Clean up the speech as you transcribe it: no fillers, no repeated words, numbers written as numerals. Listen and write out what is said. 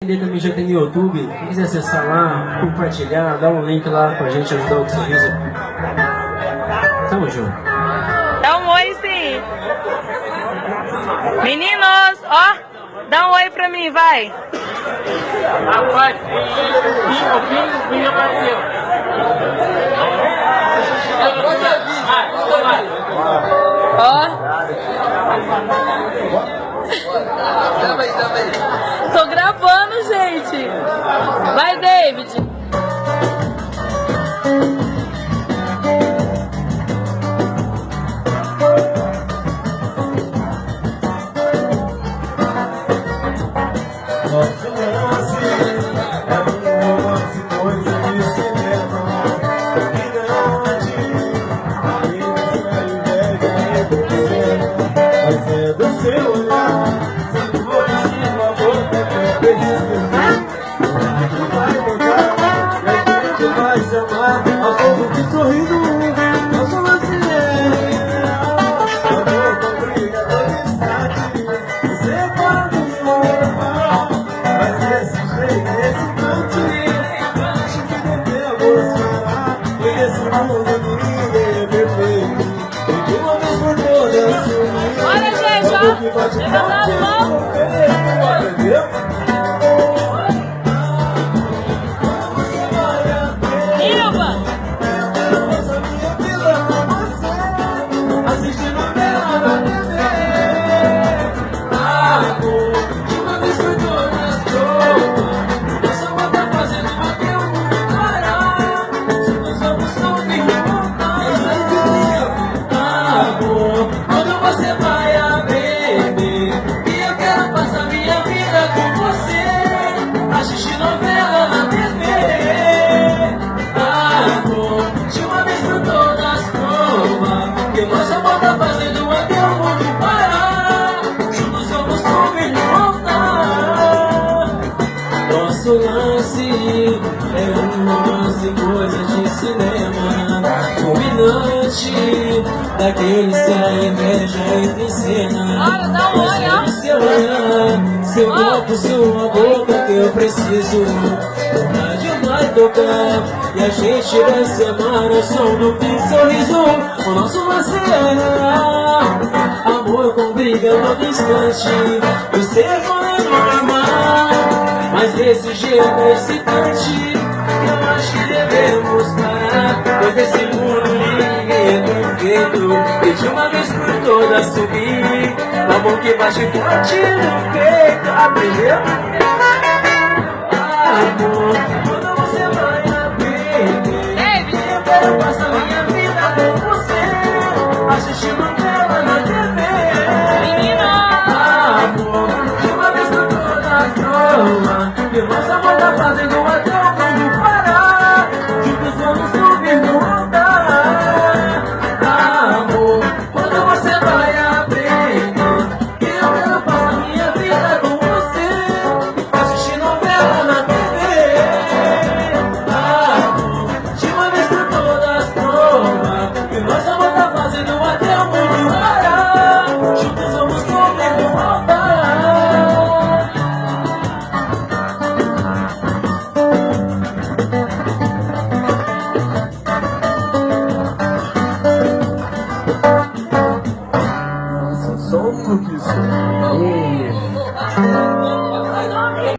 queria também já ter no YouTube. Quem quiser acessar lá, compartilhar, dar um link lá pra gente ajudar o Sorriso. Tamo junto. Dá um oi, sim. Meninos, ó, dá um oi pra mim, vai. Ó. Tô gravando, gente. Vai, David. Nosso lance é um romance, coisa de cinema. Mirante, mas é do seu olhar. Se for vestir a boca que eu preciso, a gente vai tocar e a gente vai chamar ao povo que sorrindo. Nosso lance é amor com briga, todo instante. Você pode normal, mas desse jeito, esse cantinho, acho que não devemos parar. Esse mundo ninguém é perfeito, e de uma vez por todas assumir. Olha, gente, ó, levantando a mão. Ilva. Nosso lance é um romance, coisa de cinema. Fulminante, daquele que a inveja entra em cena. Olha, dá um oi, ó. Seu olhar, seu corpo, sua boca que eu preciso. O rádio vai tocar e a gente vai se amar ao som do Pink Sorriso. O nosso lance é amor com briga todo instante. Você vai normal, mas desse jeito é excitante. Eu acho que devemos parar, pois desse mundo ninguém é perfeito. E de uma vez por todas subir, o amor que bate forte no peito. Aprendeu?